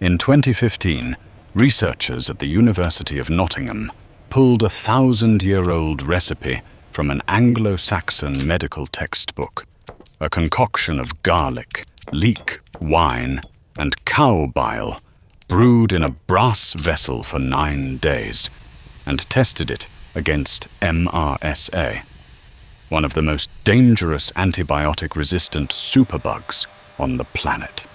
In 2015, researchers at the University of Nottingham pulled a 1,000-year-old recipe from an Anglo-Saxon medical textbook, a concoction of garlic, leek, wine, and cow bile brewed in a brass vessel for 9 days, and tested it against MRSA, one of the most dangerous antibiotic-resistant superbugs on the planet.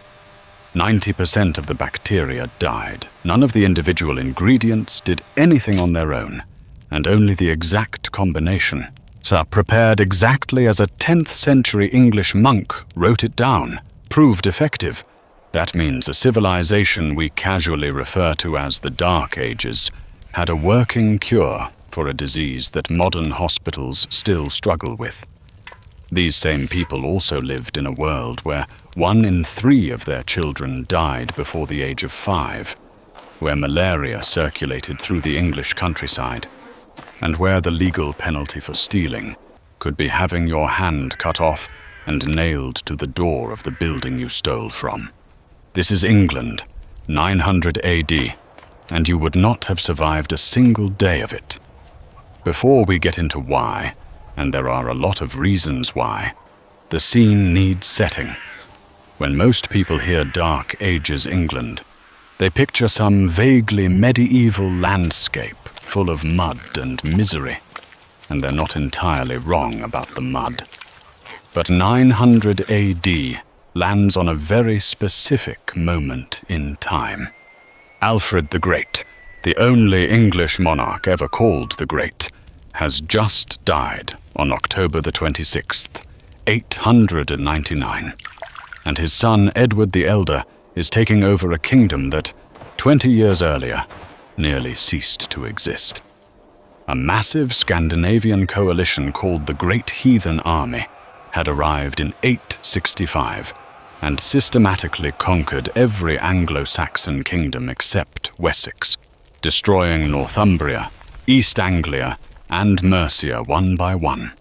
90% of the bacteria died. None of the individual ingredients did anything on their own, and only the exact combination, so prepared exactly as a 10th century English monk wrote it down, proved effective. That means a civilization we casually refer to as the Dark Ages had a working cure for a disease that modern hospitals still struggle with. These same people also lived in a world where 1 in 3 of their children died before the age of 5, where malaria circulated through the English countryside, and where the legal penalty for stealing could be having your hand cut off and nailed to the door of the building you stole from. This is England, 900 AD, and you would not have survived a single day of it. Before we get into why, and there are a lot of reasons why, the scene needs setting. When most people hear Dark Ages England, they picture some vaguely medieval landscape full of mud and misery, and they're not entirely wrong about the mud. But 900 AD lands on a very specific moment in time. Alfred the Great, the only English monarch ever called the Great, has just died on October the 26th, 899, and his son Edward the Elder is taking over a kingdom that, 20 years earlier, nearly ceased to exist. A massive Scandinavian coalition called the Great Heathen Army had arrived in 865 and systematically conquered every Anglo-Saxon kingdom except Wessex, destroying Northumbria, East Anglia, and Mercia one by one.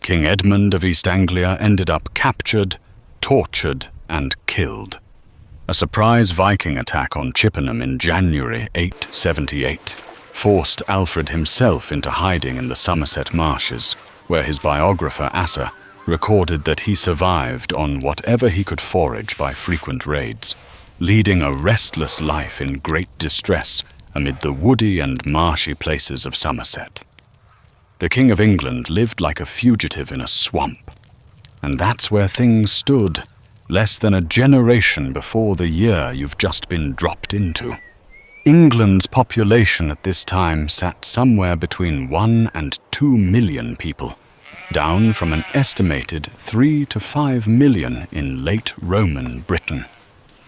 King Edmund of East Anglia ended up captured, tortured, and killed. A surprise Viking attack on Chippenham in January 878 forced Alfred himself into hiding in the Somerset marshes, where his biographer Asser recorded that he survived on whatever he could forage by frequent raids, leading a restless life in great distress amid the woody and marshy places of Somerset. The King of England lived like a fugitive in a swamp, and that's where things stood, less than a generation before the year you've just been dropped into. England's population at this time sat somewhere between 1 and 2 million people, down from an estimated 3 to 5 million in late Roman Britain,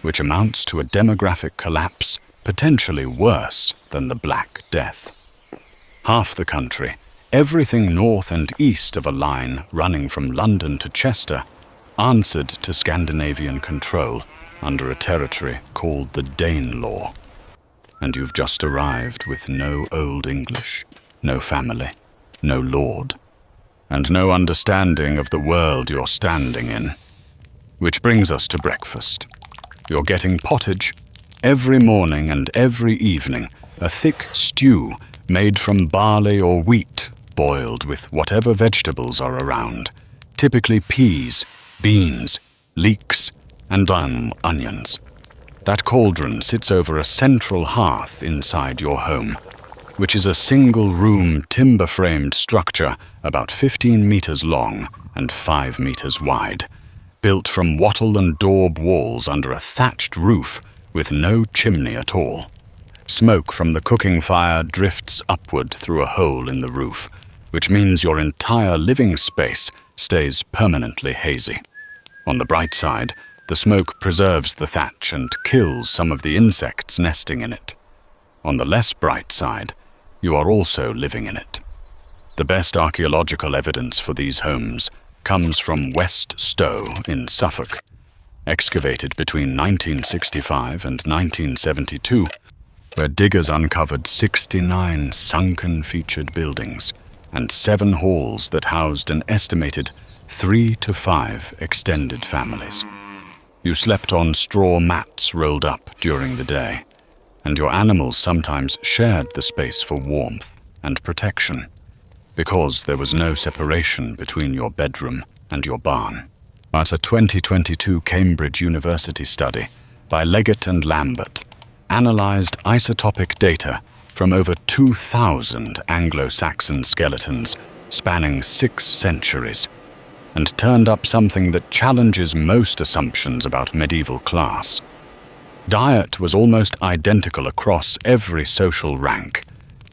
which amounts to a demographic collapse potentially worse than the Black Death. Half the country, everything north and east of a line running from London to Chester, answered to Scandinavian control under a territory called the Danelaw. And you've just arrived with no Old English, no family, no lord, and no understanding of the world you're standing in. Which brings us to breakfast. You're getting pottage every morning and every evening, a thick stew made from barley or wheat, boiled with whatever vegetables are around, typically peas, beans, leeks, and onions. That cauldron sits over a central hearth inside your home, which is a single-room timber-framed structure about 15 meters long and 5 meters wide, built from wattle and daub walls under a thatched roof with no chimney at all. Smoke from the cooking fire drifts upward through a hole in the roof, which means your entire living space stays permanently hazy. On the bright side, the smoke preserves the thatch and kills some of the insects nesting in it. On the less bright side, you are also living in it. The best archaeological evidence for these homes comes from West Stow in Suffolk, excavated between 1965 and 1972, where diggers uncovered 69 sunken featured buildings and 7 halls that housed an estimated 3 to 5 extended families. You slept on straw mats rolled up during the day, and your animals sometimes shared the space for warmth and protection, because there was no separation between your bedroom and your barn. But a 2022 Cambridge University study by Leggett and Lambert analyzed isotopic data from over 2,000 Anglo-Saxon skeletons spanning 6 centuries, and turned up something that challenges most assumptions about medieval class. Diet was almost identical across every social rank,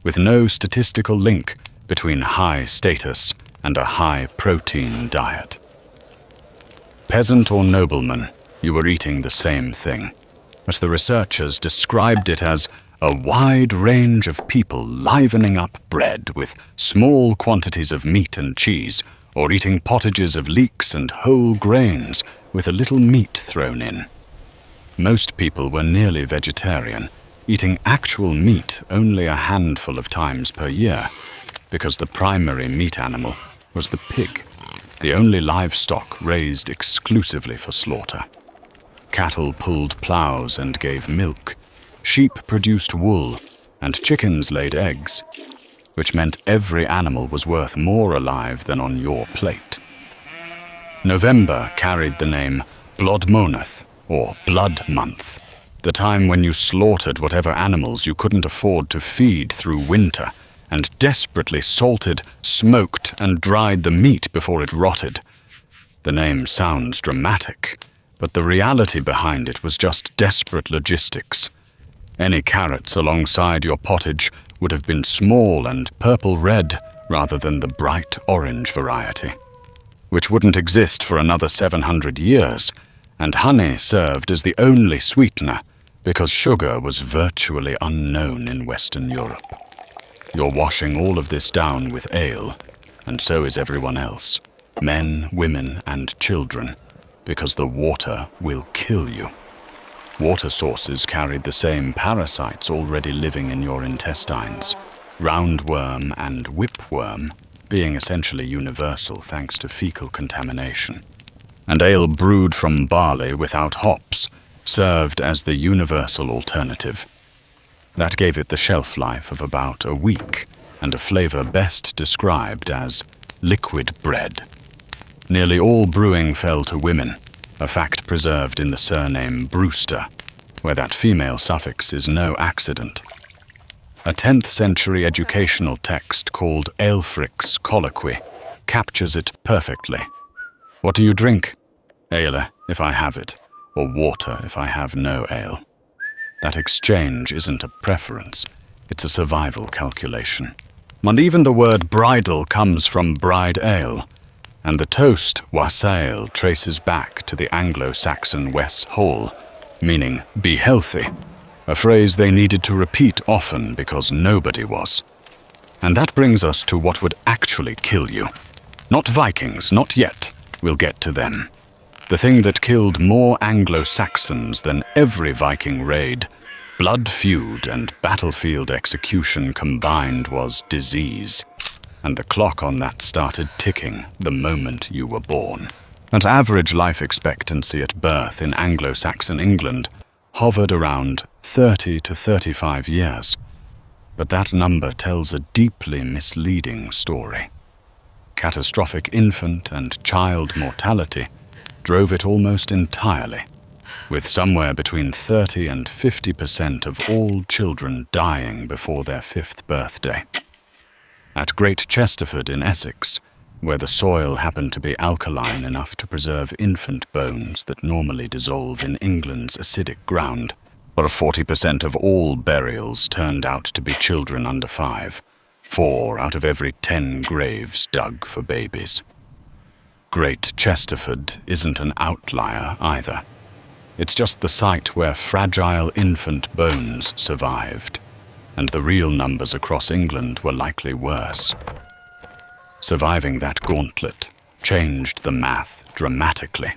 with no statistical link between high status and a high-protein diet. Peasant or nobleman, you were eating the same thing, but the researchers described it as a wide range of people livening up bread with small quantities of meat and cheese, or eating pottages of leeks and whole grains with a little meat thrown in. Most people were nearly vegetarian, eating actual meat only a handful of times per year, because the primary meat animal was the pig, the only livestock raised exclusively for slaughter. Cattle pulled plows and gave milk, sheep produced wool, and chickens laid eggs, which meant every animal was worth more alive than on your plate. November carried the name Blodmoneth, or Blood Month, the time when you slaughtered whatever animals you couldn't afford to feed through winter, and desperately salted, smoked, and dried the meat before it rotted. The name sounds dramatic, but the reality behind it was just desperate logistics. Any carrots alongside your pottage would have been small and purple-red rather than the bright orange variety, which wouldn't exist for another 700 years, and honey served as the only sweetener because sugar was virtually unknown in Western Europe. You're washing all of this down with ale, and so is everyone else, men, women, and children, because the water will kill you. Water sources carried the same parasites already living in your intestines, roundworm and whipworm being essentially universal thanks to fecal contamination. And ale brewed from barley without hops served as the universal alternative. That gave it the shelf life of about a week and a flavor best described as liquid bread. Nearly all brewing fell to women, a fact preserved in the surname Brewster, where that female suffix is no accident. A 10th century educational text called Aelfric's Colloquy captures it perfectly. What do you drink? Ale, if I have it, or water if I have no ale. That exchange isn't a preference, it's a survival calculation. And even the word bridal comes from bride ale, and the toast wassail traces back to the Anglo-Saxon wes hol, meaning be healthy, a phrase they needed to repeat often because nobody was. And that brings us to what would actually kill you. Not Vikings, not yet. We'll get to them. The thing that killed more Anglo-Saxons than every Viking raid, blood feud and battlefield execution combined was disease. And the clock on that started ticking the moment you were born. An average life expectancy at birth in Anglo-Saxon England hovered around 30 to 35 years. But that number tells a deeply misleading story. Catastrophic infant and child mortality drove it almost entirely, with somewhere between 30 and 50% of all children dying before their 5th birthday. At Great Chesterford in Essex, where the soil happened to be alkaline enough to preserve infant bones that normally dissolve in England's acidic ground, where 40% of all burials turned out to be children under 5, 4 out of every 10 graves dug for babies. Great Chesterford isn't an outlier either. It's just the site where fragile infant bones survived, and the real numbers across England were likely worse. Surviving that gauntlet changed the math dramatically.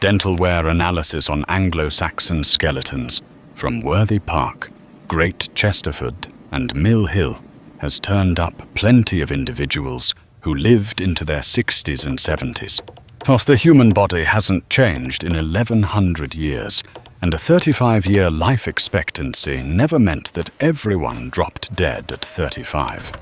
Dental wear analysis on Anglo-Saxon skeletons from Worthy Park, Great Chesterford, and Mill Hill has turned up plenty of individuals who lived into their 60s and 70s. The human body hasn't changed in 1100 years, and a 35-year life expectancy never meant that everyone dropped dead at 35.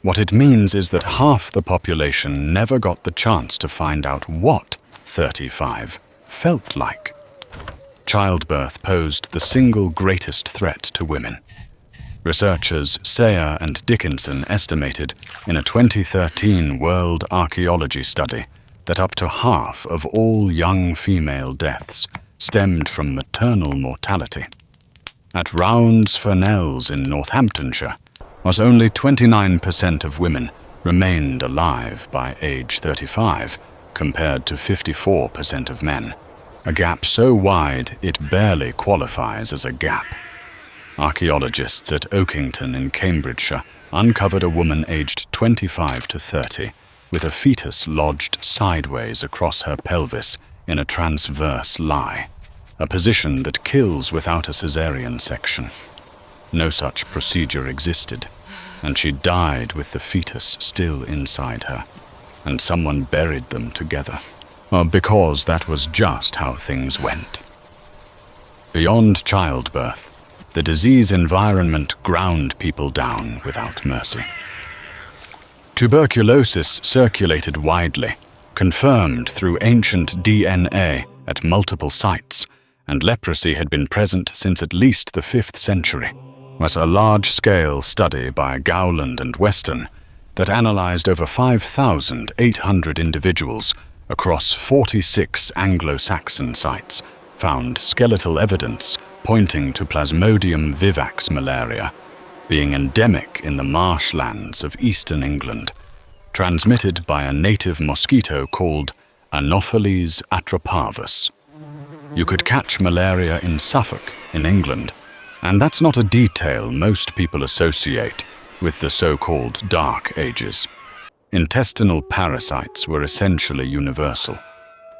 What it means is that half the population never got the chance to find out what 35 felt like. Childbirth posed the single greatest threat to women. Researchers Sayer and Dickinson estimated in a 2013 World Archaeology study that up to half of all young female deaths stemmed from maternal mortality. At Rounds Furnells in Northamptonshire, only 29% of women remained alive by age 35, compared to 54% of men, a gap so wide it barely qualifies as a gap. Archaeologists at Oakington in Cambridgeshire uncovered a woman aged 25 to 30 with a fetus lodged sideways across her pelvis in a transverse lie, a position that kills without a caesarean section. No such procedure existed, and she died with the fetus still inside her, and someone buried them together, because that was just how things went. Beyond childbirth, the disease environment ground people down without mercy. Tuberculosis circulated widely, confirmed through ancient DNA at multiple sites, and leprosy had been present since at least the 5th century. Was a large-scale study by Gowland and Weston that analyzed over 5,800 individuals across 46 Anglo-Saxon sites, found skeletal evidence pointing to Plasmodium vivax malaria, being endemic in the marshlands of eastern England, transmitted by a native mosquito called Anopheles atroparvus. You could catch malaria in Suffolk, in England, and that's not a detail most people associate with the so-called Dark Ages. Intestinal parasites were essentially universal,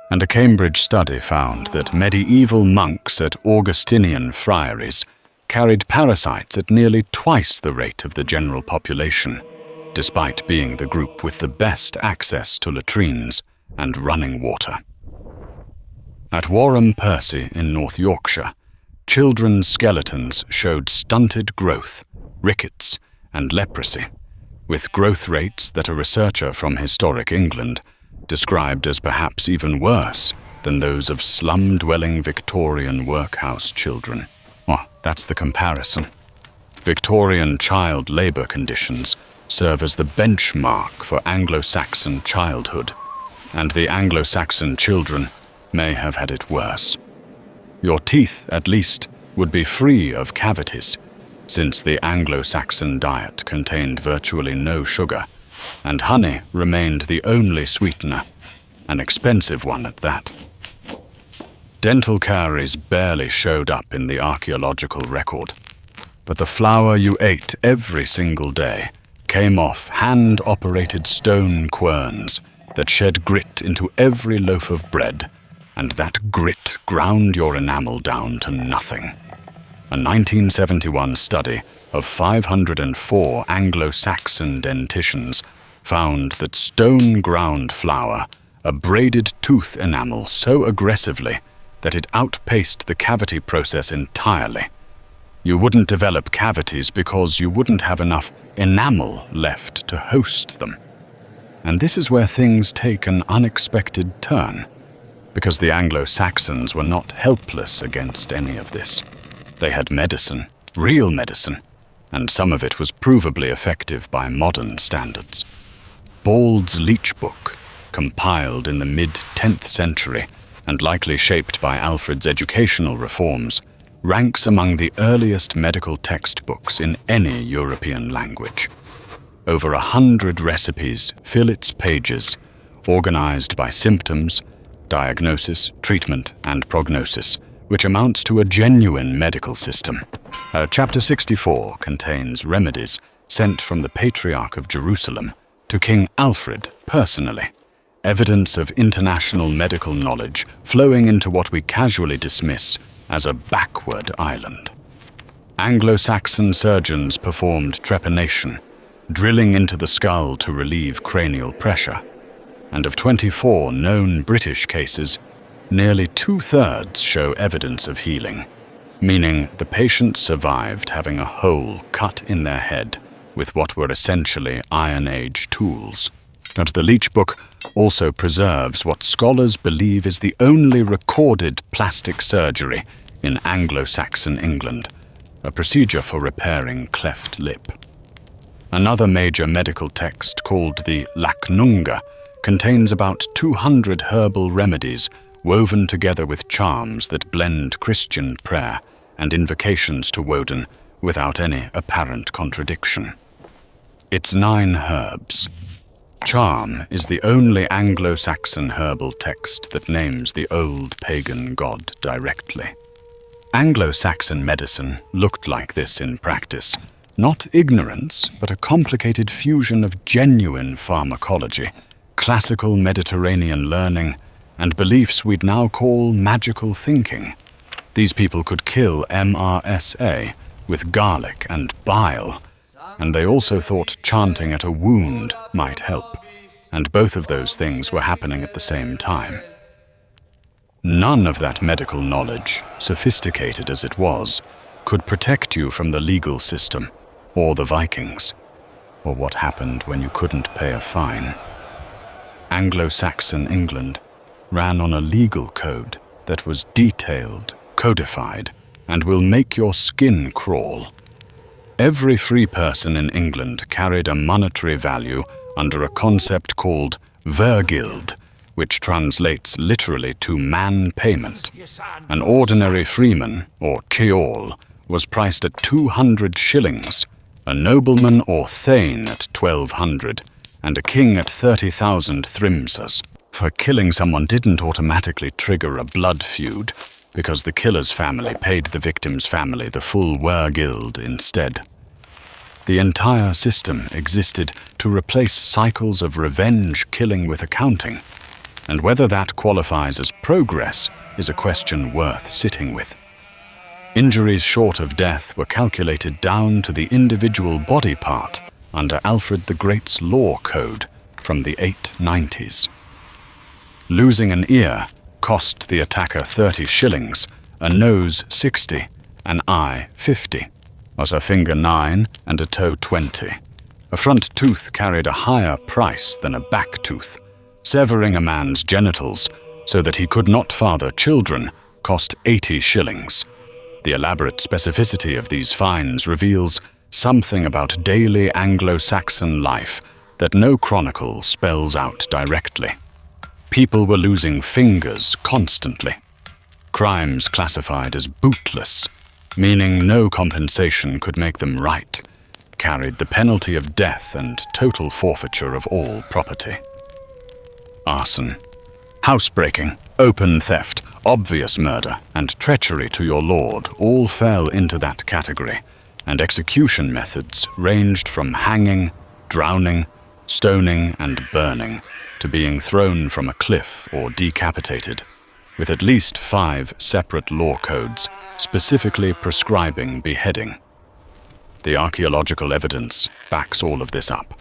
and a Cambridge study found that medieval monks at Augustinian friaries carried parasites at nearly twice the rate of the general population, despite being the group with the best access to latrines and running water. At Warham Percy in North Yorkshire, children's skeletons showed stunted growth, rickets, and leprosy, with growth rates that a researcher from historic England described as perhaps even worse than those of slum-dwelling Victorian workhouse children. That's the comparison. Victorian child labour conditions serve as the benchmark for Anglo-Saxon childhood, and the Anglo-Saxon children may have had it worse. Your teeth, at least, would be free of cavities, since the Anglo-Saxon diet contained virtually no sugar, and honey remained the only sweetener, an expensive one at that. Dental caries barely showed up in the archaeological record, but the flour you ate every single day came off hand-operated stone querns that shed grit into every loaf of bread, and that grit ground your enamel down to nothing. A 1971 study of 504 Anglo-Saxon denticians found that stone-ground flour abraded tooth enamel so aggressively that it outpaced the cavity process entirely. You wouldn't develop cavities because you wouldn't have enough enamel left to host them. And this is where things take an unexpected turn, because the Anglo-Saxons were not helpless against any of this. They had medicine, real medicine, and some of it was provably effective by modern standards. Bald's Leech Book, compiled in the mid-10th century and likely shaped by Alfred's educational reforms, ranks among the earliest medical textbooks in any European language. Over 100 recipes fill its pages, organized by symptoms, diagnosis, treatment, and prognosis, which amounts to a genuine medical system. Chapter 64 contains remedies sent from the Patriarch of Jerusalem to King Alfred personally, evidence of international medical knowledge flowing into what we casually dismiss as a backward island. Anglo-Saxon surgeons performed trepanation, drilling into the skull to relieve cranial pressure, and of 24 known British cases, nearly 2/3 show evidence of healing, meaning the patients survived having a hole cut in their head with what were essentially Iron Age tools. But the Leech Book also preserves what scholars believe is the only recorded plastic surgery in Anglo-Saxon England, a procedure for repairing cleft lip. Another major medical text, called the Lacnunga, contains about 200 herbal remedies woven together with charms that blend Christian prayer and invocations to Woden without any apparent contradiction. It's 9 herbs. Charm is the only Anglo-Saxon herbal text that names the old pagan god directly. Anglo-Saxon medicine looked like this in practice. Not ignorance, but a complicated fusion of genuine pharmacology, classical Mediterranean learning, and beliefs we'd now call magical thinking. These people could kill MRSA with garlic and bile, and they also thought chanting at a wound might help, and both of those things were happening at the same time. None of that medical knowledge, sophisticated as it was, could protect you from the legal system, or the Vikings, or what happened when you couldn't pay a fine. Anglo-Saxon England ran on a legal code that was detailed, codified, and will make your skin crawl. Every free person in England carried a monetary value under a concept called vergild, which translates literally to man payment. An ordinary freeman, or ceorl, was priced at 200 shillings, a nobleman or thane at 1,200, and a king at 30,000 thrimsas. For killing someone didn't automatically trigger a blood feud, because the killer's family paid the victim's family the full wergild instead. The entire system existed to replace cycles of revenge killing with accounting, and whether that qualifies as progress is a question worth sitting with. Injuries short of death were calculated down to the individual body part under Alfred the Great's law code from the 890s. Losing an ear cost the attacker 30 shillings, a nose 60, an eye 50, a finger 9 and a toe 20. A front tooth carried a higher price than a back tooth. Severing a man's genitals so that he could not father children cost 80 shillings. The elaborate specificity of these fines reveals something about daily Anglo-Saxon life that no chronicle spells out directly. People were losing fingers constantly. Crimes classified as bootless, meaning no compensation could make them right, carried the penalty of death and total forfeiture of all property. Arson, housebreaking, open theft, obvious murder, and treachery to your lord all fell into that category, and execution methods ranged from hanging, drowning, stoning, and burning to being thrown from a cliff or decapitated, with at least 5 separate law codes specifically prescribing beheading. The archaeological evidence backs all of this up.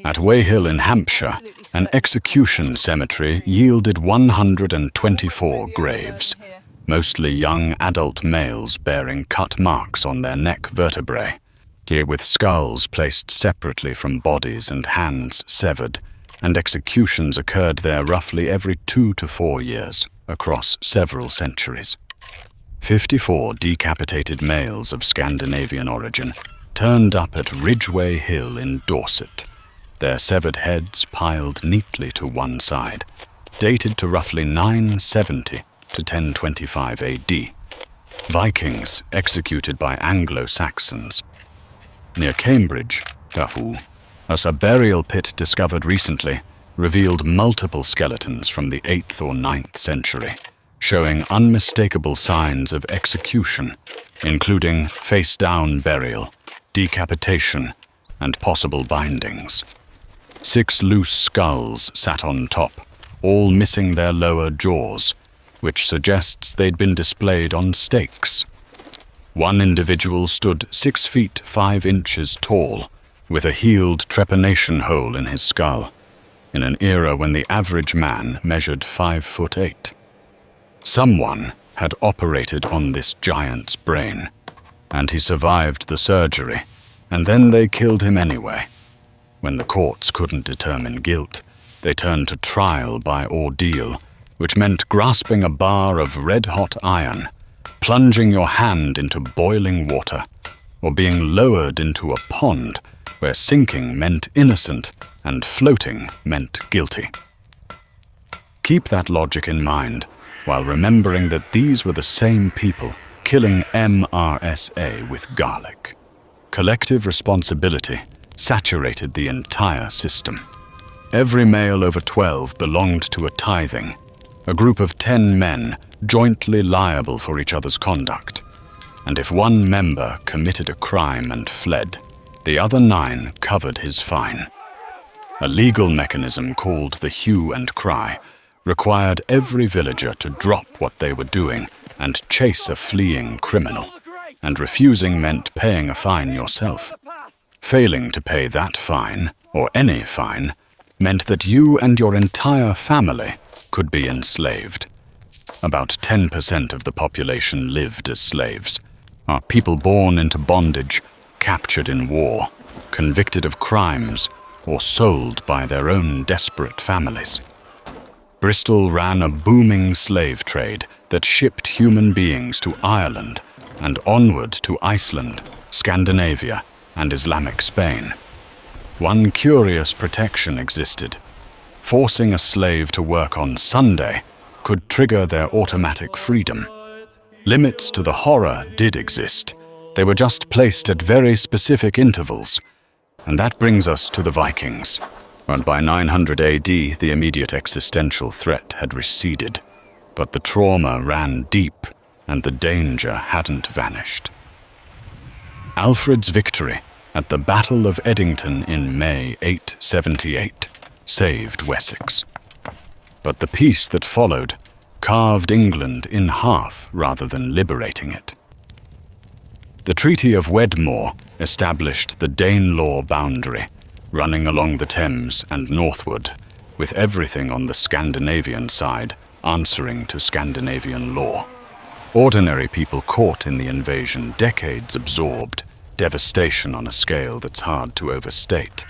At Weyhill in Hampshire, an execution cemetery yielded 124 graves, mostly young adult males bearing cut marks on their neck vertebrae, with skulls placed separately from bodies and hands severed, and executions occurred there roughly every 2 to 4 years across several centuries. 54 decapitated males of Scandinavian origin turned up at Ridgeway Hill in Dorset, their severed heads piled neatly to one side, dated to roughly 970 to 1025 AD. Vikings executed by Anglo-Saxons. Near Cambridge, a burial pit discovered recently revealed multiple skeletons from the 8th or 9th century, showing unmistakable signs of execution, including face-down burial, decapitation, and possible bindings. 6 loose skulls sat on top, all missing their lower jaws, which suggests they'd been displayed on stakes. One individual stood 6 feet 5 inches tall, with a healed trepanation hole in his skull. in an era when the average man measured 5'8". Someone had operated on this giant's brain, and he survived the surgery, and then they killed him anyway. When the courts couldn't determine guilt, they turned to trial by ordeal, which meant grasping a bar of red-hot iron, plunging your hand into boiling water, or being lowered into a pond where sinking meant innocent and floating meant guilty. Keep that logic in mind while remembering that these were the same people killing MRSA with garlic. Collective responsibility saturated the entire system. Every male over 12 belonged to a tithing, a group of 10 men jointly liable for each other's conduct. And if one member committed a crime and fled, the other 9 covered his fine. A legal mechanism called the hue and cry required every villager to drop what they were doing and chase a fleeing criminal, and refusing meant paying a fine yourself. Failing to pay that fine, or any fine, meant that you and your entire family could be enslaved. About 10% of the population lived as slaves, are people born into bondage, captured in war, convicted of crimes, or sold by their own desperate families. Bristol ran a booming slave trade that shipped human beings to Ireland and onward to Iceland, Scandinavia, and Islamic Spain. One curious protection existed. Forcing a slave to work on Sunday could trigger their automatic freedom. Limits to the horror did exist. They were just placed at very specific intervals. And that brings us to the Vikings. And by 900 AD, the immediate existential threat had receded. But the trauma ran deep, and the danger hadn't vanished. Alfred's victory at the Battle of Edington in May 878 saved Wessex. But the peace that followed carved England in half rather than liberating it. The Treaty of Wedmore established the Danelaw boundary, running along the Thames and northward, with everything on the Scandinavian side answering to Scandinavian law. Ordinary people caught in the invasion decades absorbed devastation on a scale that's hard to overstate,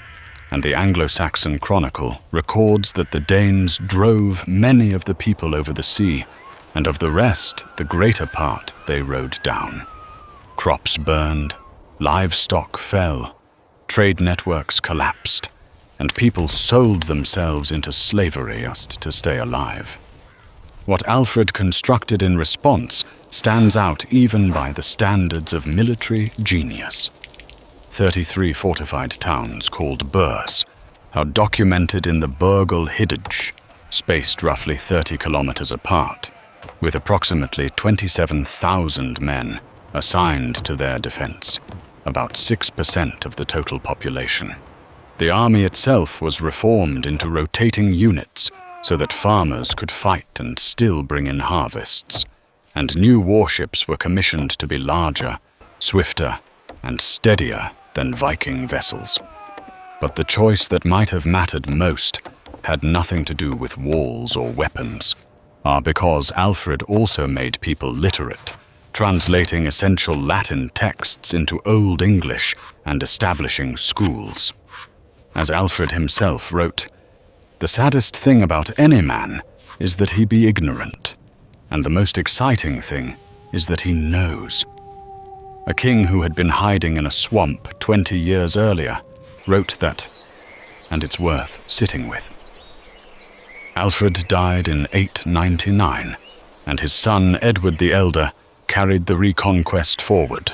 and the Anglo-Saxon Chronicle records that the Danes drove many of the people over the sea, and of the rest, the greater part they rode down. Crops burned, livestock fell, trade networks collapsed, and people sold themselves into slavery just to stay alive. What Alfred constructed in response stands out even by the standards of military genius. 33 fortified towns called burhs are documented in the Burgel Hidage, spaced roughly 30 kilometers apart, with approximately 27,000 men assigned to their defense, about 6% of the total population. The army itself was reformed into rotating units so that farmers could fight and still bring in harvests, and new warships were commissioned to be larger, swifter, and steadier than Viking vessels. But the choice that might have mattered most had nothing to do with walls or weapons, because Alfred also made people literate, translating essential Latin texts into Old English and establishing schools. As Alfred himself wrote, "The saddest thing about any man is that he be ignorant, and the most exciting thing is that he knows." A king who had been hiding in a swamp 20 years earlier wrote that, and it's worth sitting with. Alfred died in 899, and his son Edward the Elder carried the reconquest forward.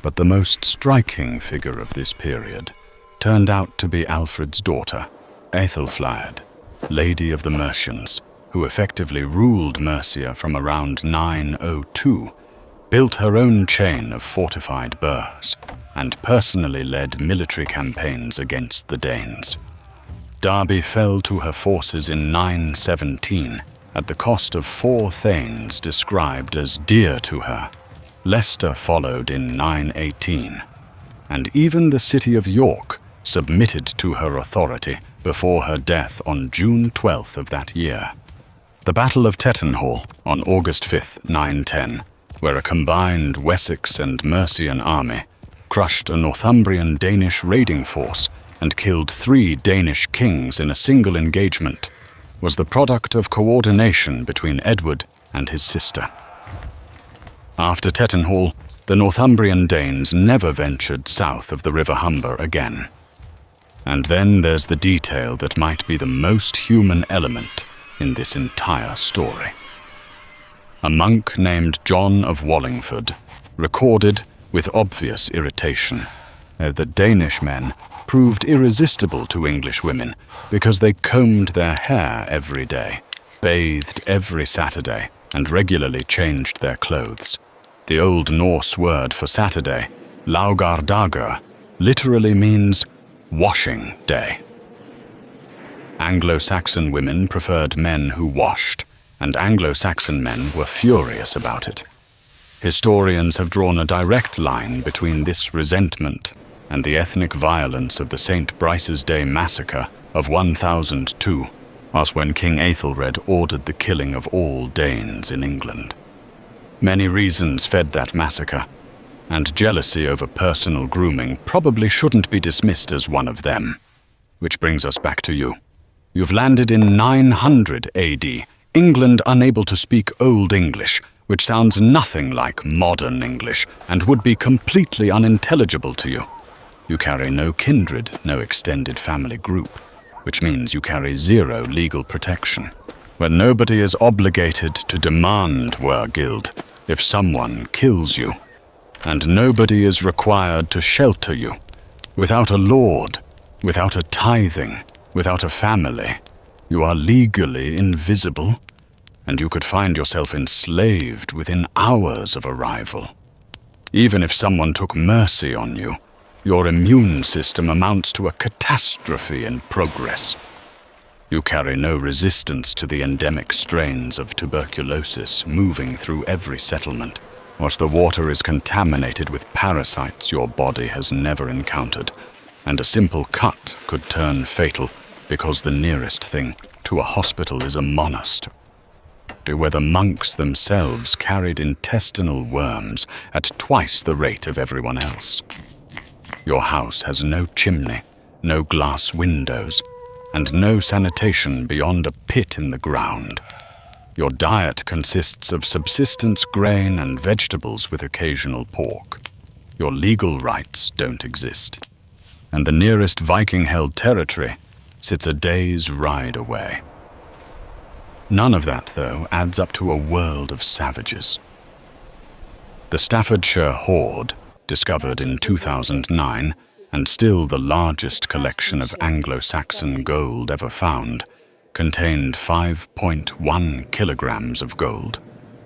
But the most striking figure of this period turned out to be Alfred's daughter, Aethelflaed, Lady of the Mercians, who effectively ruled Mercia from around 902, built her own chain of fortified burhs, and personally led military campaigns against the Danes. Derby fell to her forces in 917 at the cost of 4 thanes described as dear to her. Leicester followed in 918, and even the city of York submitted to her authority before her death on June 12th of that year. The Battle of Tettenhall on August 5th, 910, where a combined Wessex and Mercian army crushed a Northumbrian Danish raiding force and killed 3 Danish kings in a single engagement, was the product of coordination between Edward and his sister. After Tettenhall, the Northumbrian Danes never ventured south of the River Humber again. And then there's the detail that might be the most human element in this entire story. A monk named John of Wallingford recorded, with obvious irritation, that Danish men proved irresistible to English women because they combed their hair every day, bathed every Saturday, and regularly changed their clothes. The Old Norse word for Saturday, laugardagur, literally means washing day. Anglo-Saxon women preferred men who washed, and Anglo-Saxon men were furious about it. Historians have drawn a direct line between this resentment and the ethnic violence of the St. Brice's Day massacre of 1002, was when King Aethelred ordered the killing of all Danes in England. Many reasons fed that massacre, and jealousy over personal grooming probably shouldn't be dismissed as one of them. Which brings us back to you. You've landed in 900 AD, England unable to speak Old English, which sounds nothing like modern English and would be completely unintelligible to you. You carry no kindred, no extended family group, which means you carry 0 legal protection. When nobody is obligated to demand wergild if someone kills you, and nobody is required to shelter you. Without a lord, without a tithing, without a family, you are legally invisible, and you could find yourself enslaved within hours of arrival. Even if someone took mercy on you, your immune system amounts to a catastrophe in progress. You carry no resistance to the endemic strains of tuberculosis moving through every settlement, whilst the water is contaminated with parasites your body has never encountered, and a simple cut could turn fatal because the nearest thing to a hospital is a monastery, where the monks themselves carried intestinal worms at twice the rate of everyone else. Your house has no chimney, no glass windows, and no sanitation beyond a pit in the ground. Your diet consists of subsistence grain and vegetables with occasional pork. Your legal rights don't exist, and the nearest Viking-held territory sits a day's ride away. None of that, though, adds up to a world of savages. The Staffordshire hoard, discovered in 2009, and still the largest collection of Anglo-Saxon gold ever found, contained 5.1 kilograms of gold,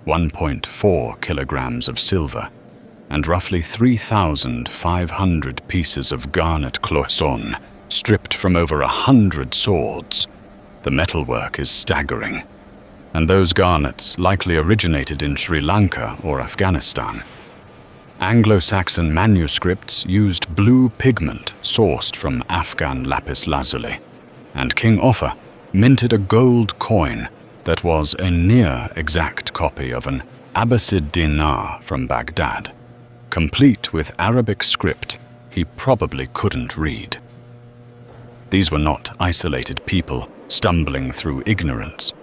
1.4 kilograms of silver, and roughly 3,500 pieces of garnet cloison, stripped from over 100 swords. The metalwork is staggering, and those garnets likely originated in Sri Lanka or Afghanistan. Anglo-Saxon manuscripts used blue pigment sourced from Afghan lapis lazuli, and King Offa minted a gold coin that was a near-exact copy of an Abbasid dinar from Baghdad, complete with Arabic script he probably couldn't read. These were not isolated people stumbling through ignorance.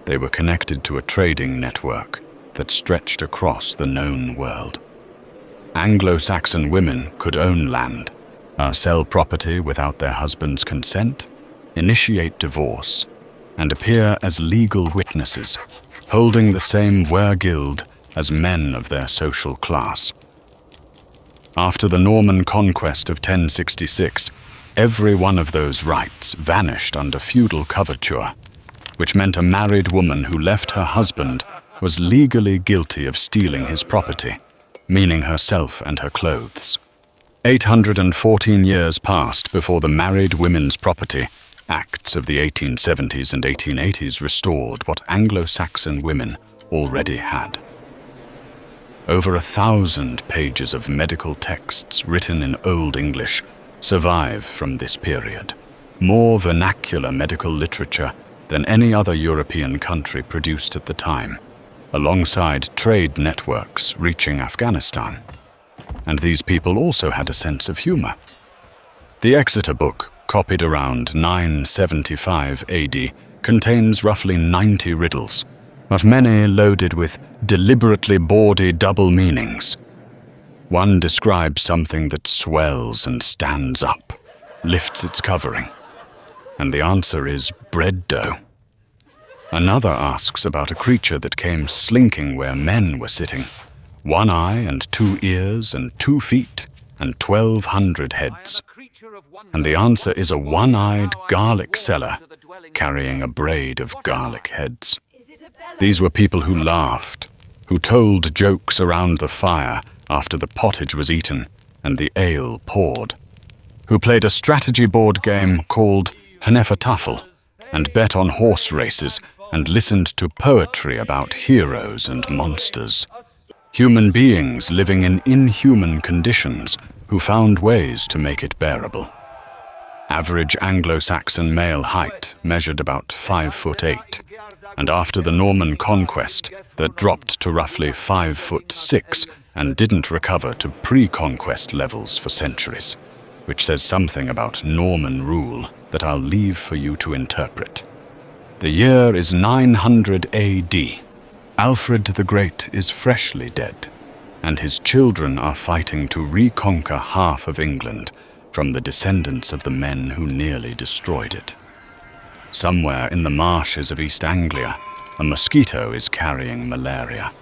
They were connected to a trading network that stretched across the known world. Anglo-Saxon women could own land, sell property without their husband's consent, initiate divorce, and appear as legal witnesses, holding the same wergild as men of their social class. After the Norman conquest of 1066, every one of those rights vanished under feudal coverture, which meant a married woman who left her husband was legally guilty of stealing his property, meaning herself and her clothes. 814 years passed before the Married Women's Property Acts of the 1870s and 1880s restored what Anglo-Saxon women already had. Over 1,000 pages of medical texts written in Old English survive from this period, more vernacular medical literature than any other European country produced at the time, alongside trade networks reaching Afghanistan. And these people also had a sense of humor. The Exeter book, copied around 975 AD, contains roughly 90 riddles, but many loaded with deliberately bawdy double meanings. One describes something that swells and stands up, lifts its covering, and the answer is bread dough. Another asks about a creature that came slinking where men were sitting, 1 eye and 2 ears and 2 feet and 1,200 heads. And the answer is a one-eyed garlic seller carrying a braid of garlic heads. These were people who laughed, who told jokes around the fire after the pottage was eaten and the ale poured, who played a strategy board game called Hnefatafel and bet on horse races and listened to poetry about heroes and monsters. Human beings living in inhuman conditions who found ways to make it bearable. Average Anglo-Saxon male height measured about 5'8", and after the Norman conquest, that dropped to roughly 5'6" and didn't recover to pre-conquest levels for centuries, which says something about Norman rule that I'll leave for you to interpret. The year is 900 AD. Alfred the Great is freshly dead, and his children are fighting to reconquer half of England from the descendants of the men who nearly destroyed it. Somewhere in the marshes of East Anglia, a mosquito is carrying malaria.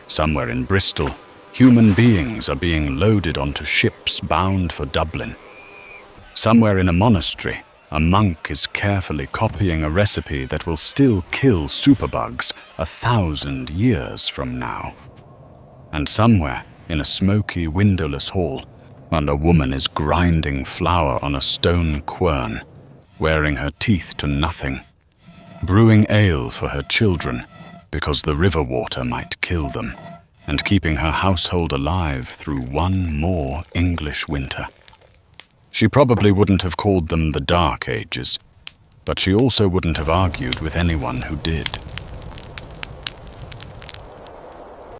Somewhere in Bristol, human beings are being loaded onto ships bound for Dublin. Somewhere in a monastery, a monk is carefully copying a recipe that will still kill superbugs 1,000 years from now. And somewhere in a smoky, windowless hall, a woman is grinding flour on a stone quern, wearing her teeth to nothing, brewing ale for her children because the river water might kill them, and keeping her household alive through one more English winter. She probably wouldn't have called them the Dark Ages, but she also wouldn't have argued with anyone who did.